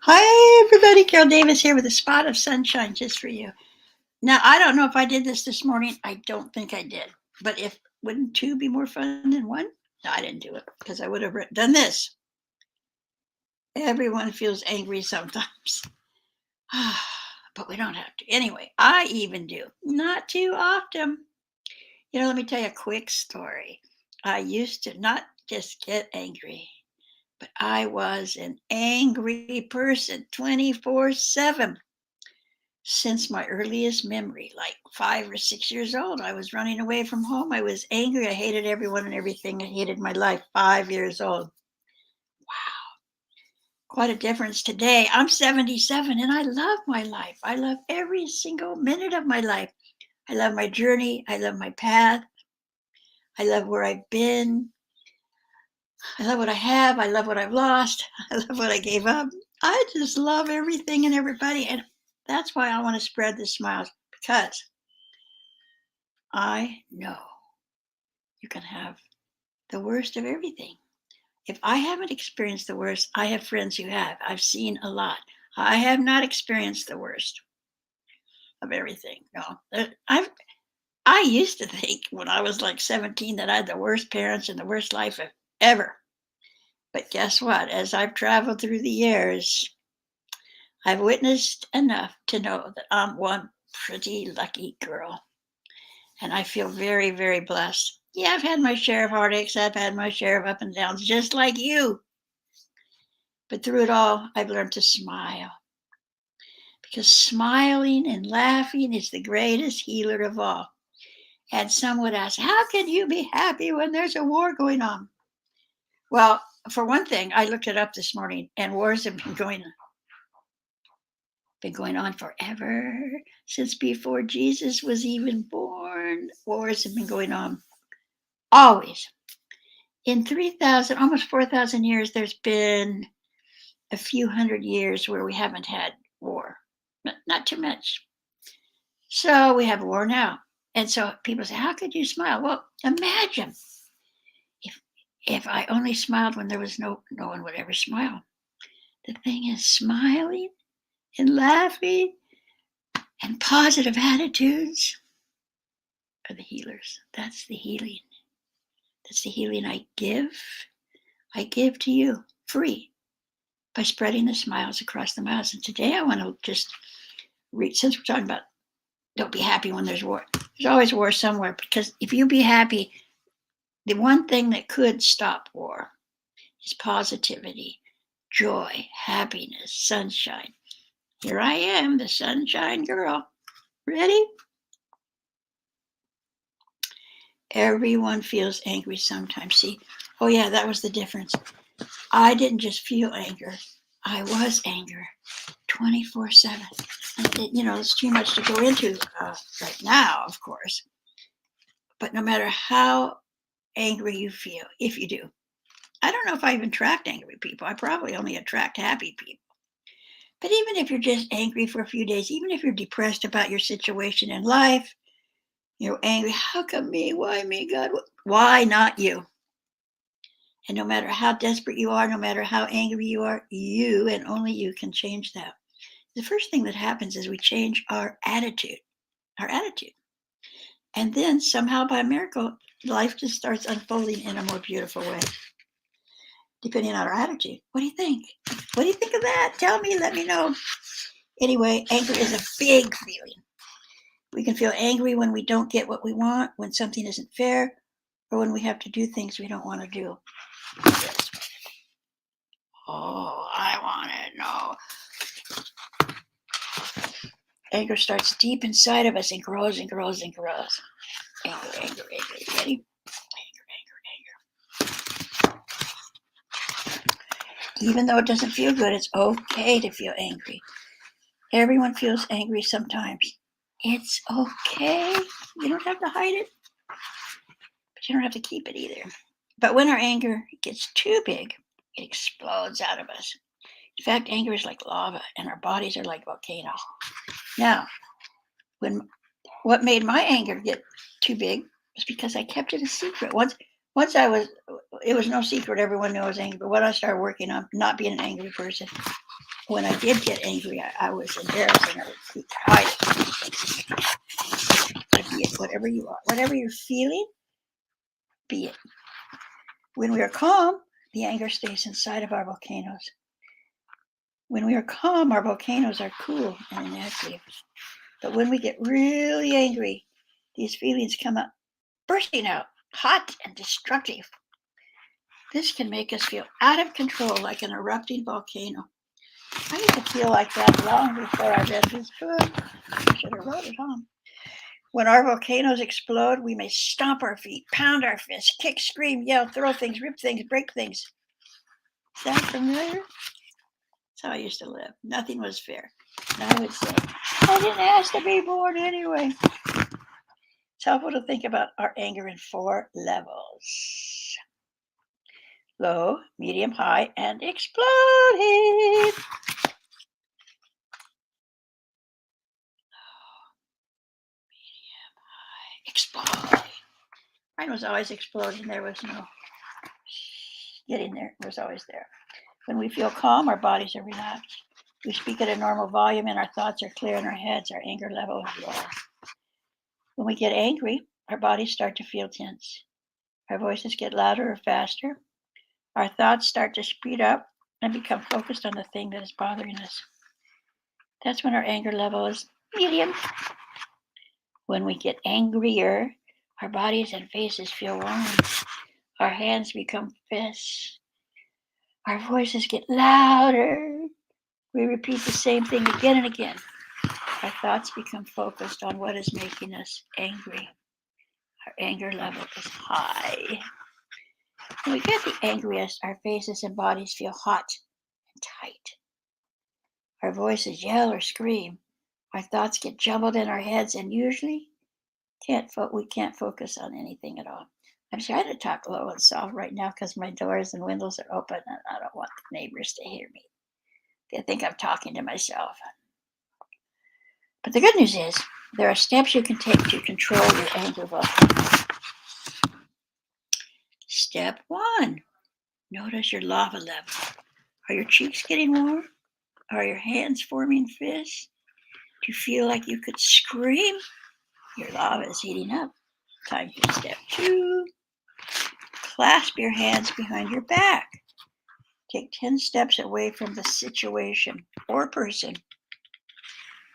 Hi, everybody. Carol Davis here with a spot of sunshine just for you. Now, I don't know if I did this morning. I don't think I did. But if wouldn't two be more fun than one? No, I didn't do it because I would have done this. Everyone feels angry sometimes. But we don't have to. Anyway, I even do. Not too often. Let me tell you a quick story. I used to not just get angry, but I was an angry person 24/7. Since my earliest memory, like 5 or 6 years old, I was running away from home. I was angry. I hated everyone and everything. I hated my life. 5 years old. Quite a difference today. I'm 77 and I love my life. I love every single minute of my life. I love my journey. I love my path. I love where I've been. I love what I have. I love what I've lost. I love what I gave up. I just love everything and everybody. And that's why I want to spread the smiles, because I know you can have the worst of everything. If I haven't experienced the worst, I have friends who have. I've seen a lot. I have not experienced the worst of everything. No, I used to think when I was like 17 that I had the worst parents and the worst life ever. But guess what? As I've traveled through the years, I've witnessed enough to know that I'm one pretty lucky girl. And I feel very, very blessed. Yeah, I've had my share of heartaches. I've had my share of up and downs, just like you. But through it all, I've learned to smile. Because smiling and laughing is the greatest healer of all. And some would ask, how can you be happy when there's a war going on? Well, for one thing, I looked it up this morning, and wars have been going on forever. Since before Jesus was even born, wars have been going on always. In 3,000, almost 4,000 years, there's been a few hundred years where we haven't had war. Not too much. So we have war now. And so people say, how could you smile? Well, imagine if I only smiled when there was no one would ever smile. The thing is, smiling and laughing and positive attitudes are the healers. That's the healing. That's the healing I give. I give to you free by spreading the smiles across the miles. And today I want to just read, since we're talking about don't be happy when there's war. There's always war somewhere, because if you be happy, the one thing that could stop war is positivity, joy, happiness, sunshine. Here I am, the sunshine girl. Ready? Everyone feels angry sometimes. See? Oh, yeah, that was the difference. I didn't just feel anger. I was anger 24/7. It's too much to go into right now, of course. But no matter how angry you feel, if you do, I don't know if I even attract angry people. I probably only attract happy people. But even if you're just angry for a few days, even if you're depressed about your situation in life, you're angry, how come me? Why me, God? Why not you? And no matter how desperate you are, no matter how angry you are, you and only you can change that. The first thing that happens is we change our attitude. Our attitude. And then somehow by miracle, life just starts unfolding in a more beautiful way, depending on our attitude. What do you think? What do you think of that? Tell me, let me know. Anyway, anger is a big feeling. We can feel angry when we don't get what we want, when something isn't fair, or when we have to do things we don't want to do. Oh, I want to know. Anger starts deep inside of us and grows and grows and grows. Anger, anger, anger. Ready? Anger. Even though it doesn't feel good, it's okay to feel angry. Everyone feels angry sometimes. It's okay. You don't have to hide it, but you don't have to keep it either. But when our anger gets too big, it explodes out of us. In fact, anger is like lava, and our bodies are like volcanoes. Now, what made my anger get too big was because I kept it a secret. Once it was no secret. Everyone knew I was angry. But when I started working on not being an angry person, when I did get angry, I was embarrassed and I would hide it. Be it whatever you are, whatever you're feeling, be it. When we are calm, the anger stays inside of our volcanoes. When we are calm, our volcanoes are cool and inactive. But when we get really angry, these feelings come up, bursting out, hot and destructive. This can make us feel out of control like an erupting volcano. I used to feel like that long before I read this book. I should have wrote it home. When our volcanoes explode, we may stomp our feet, pound our fists, kick, scream, yell, throw things, rip things, break things. Sound familiar? That's how I used to live. Nothing was fair. And I would say, I didn't ask to be born anyway. It's helpful to think about our anger in 4 levels: low, medium, high, and exploding. Explode. Mine was always exploding. There was no getting there. It was always there. When we feel calm, our bodies are relaxed. We speak at a normal volume and our thoughts are clear in our heads. Our anger level is low. When we get angry, our bodies start to feel tense. Our voices get louder or faster. Our thoughts start to speed up and become focused on the thing that is bothering us. That's when our anger level is medium. When we get angrier, our bodies and faces feel warm. Our hands become fists. Our voices get louder. We repeat the same thing again and again. Our thoughts become focused on what is making us angry. Our anger level is high. When we get the angriest, our faces and bodies feel hot and tight. Our voices yell or scream. Our thoughts get jumbled in our heads and usually we can't focus on anything at all. I'm trying to talk low and soft right now because my doors and windows are open and I don't want the neighbors to hear me. They think I'm talking to myself. But the good news is there are steps you can take to control your anger volcano. Step 1, notice your lava level. Are your cheeks getting warm? Are your hands forming fists? Do you feel like you could scream? Your lava is heating up. Time for step 2. Clasp your hands behind your back. Take 10 steps away from the situation or person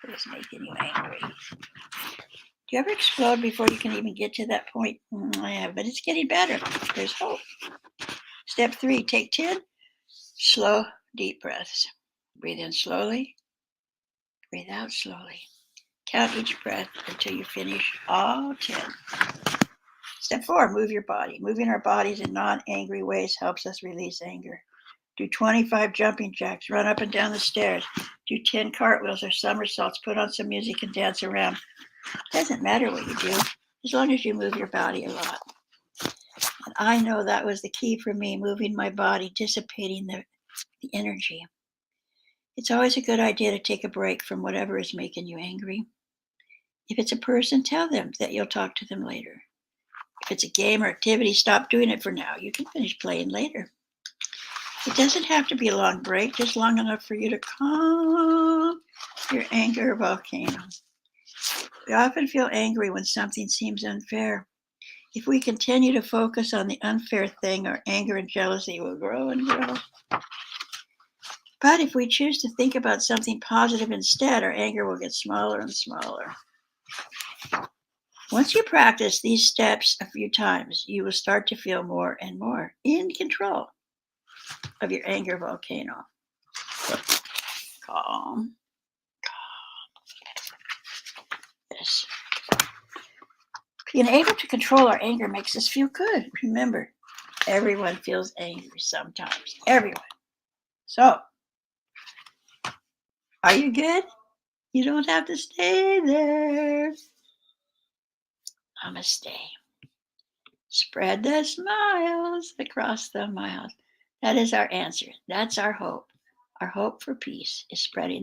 that is making you angry. Do you ever explode before you can even get to that point? I have, but it's getting better. There's hope. Step 3, take 10 slow, deep breaths. Breathe in slowly. Breathe out slowly. Count each breath until you finish all 10. Step 4, move your body. Moving our bodies in non-angry ways helps us release anger. Do 25 jumping jacks, run up and down the stairs. Do 10 cartwheels or somersaults, put on some music and dance around. It doesn't matter what you do, as long as you move your body a lot. And I know that was the key for me, moving my body, dissipating the energy. It's always a good idea to take a break from whatever is making you angry. If it's a person, tell them that you'll talk to them later. If it's a game or activity, stop doing it for now. You can finish playing later. It doesn't have to be a long break, just long enough for you to calm your anger volcano. We often feel angry when something seems unfair. If we continue to focus on the unfair thing, our anger and jealousy will grow and grow. But if we choose to think about something positive instead, our anger will get smaller and smaller. Once you practice these steps a few times, you will start to feel more and more in control of your anger volcano. So, calm. Yes. Being able to control our anger makes us feel good. Remember, everyone feels angry sometimes. Everyone. So, are you good? You don't have to stay there. Namaste. Spread the smiles across the miles. That is our answer. That's our hope. Our hope for peace is spreading